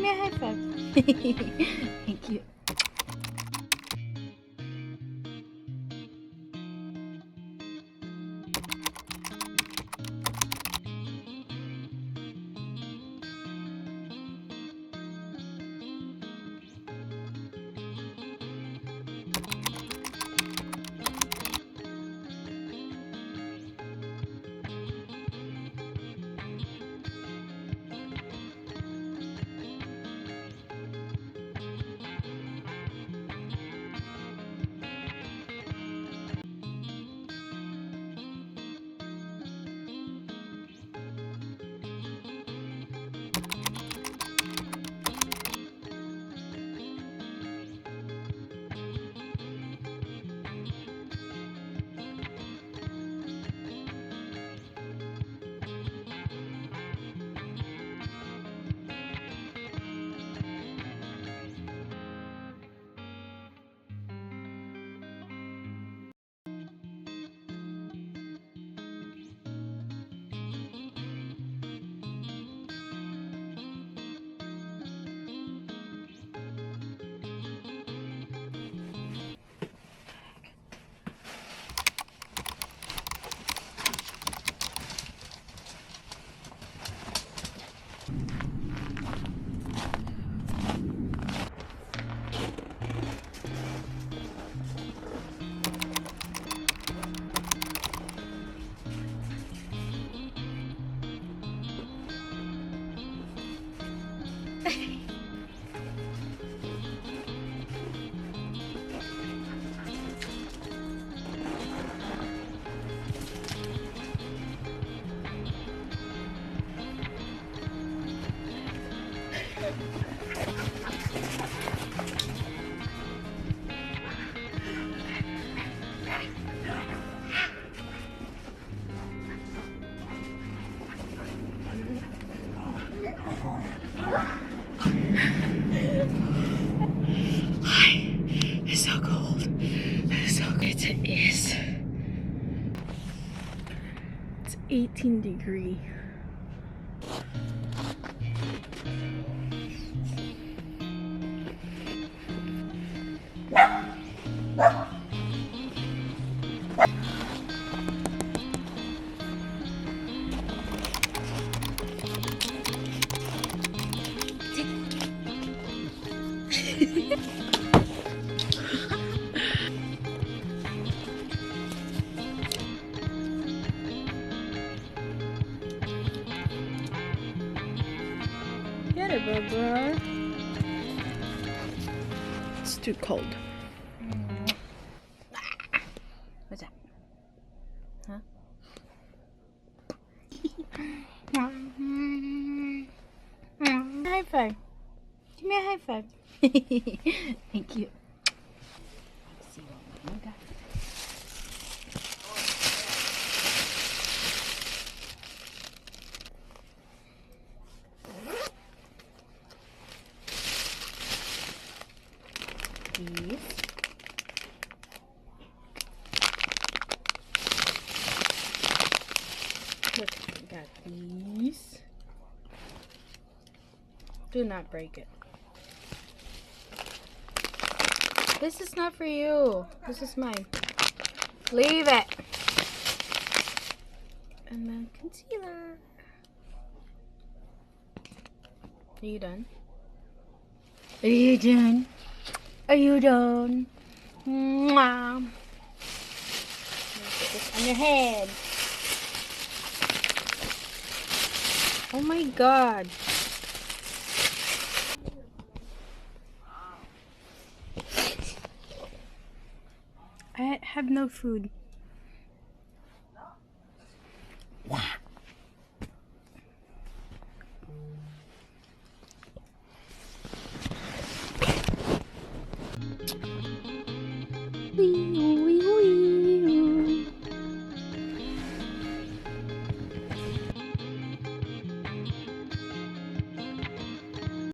me a high five. Thank you. It's so cold. It's so cold. It is. It's 18 degrees. Get it, Bubba. It's too cold. What's that? Huh? High five. Give me a high five. Thank you. Let's see what we got. These. Look, we got these. Do not break it. This is not for you. This is mine. Leave it. And then concealer. Are you done? Are you done? Are you done? Mwah. Put this on your head. Oh my God. I have no food.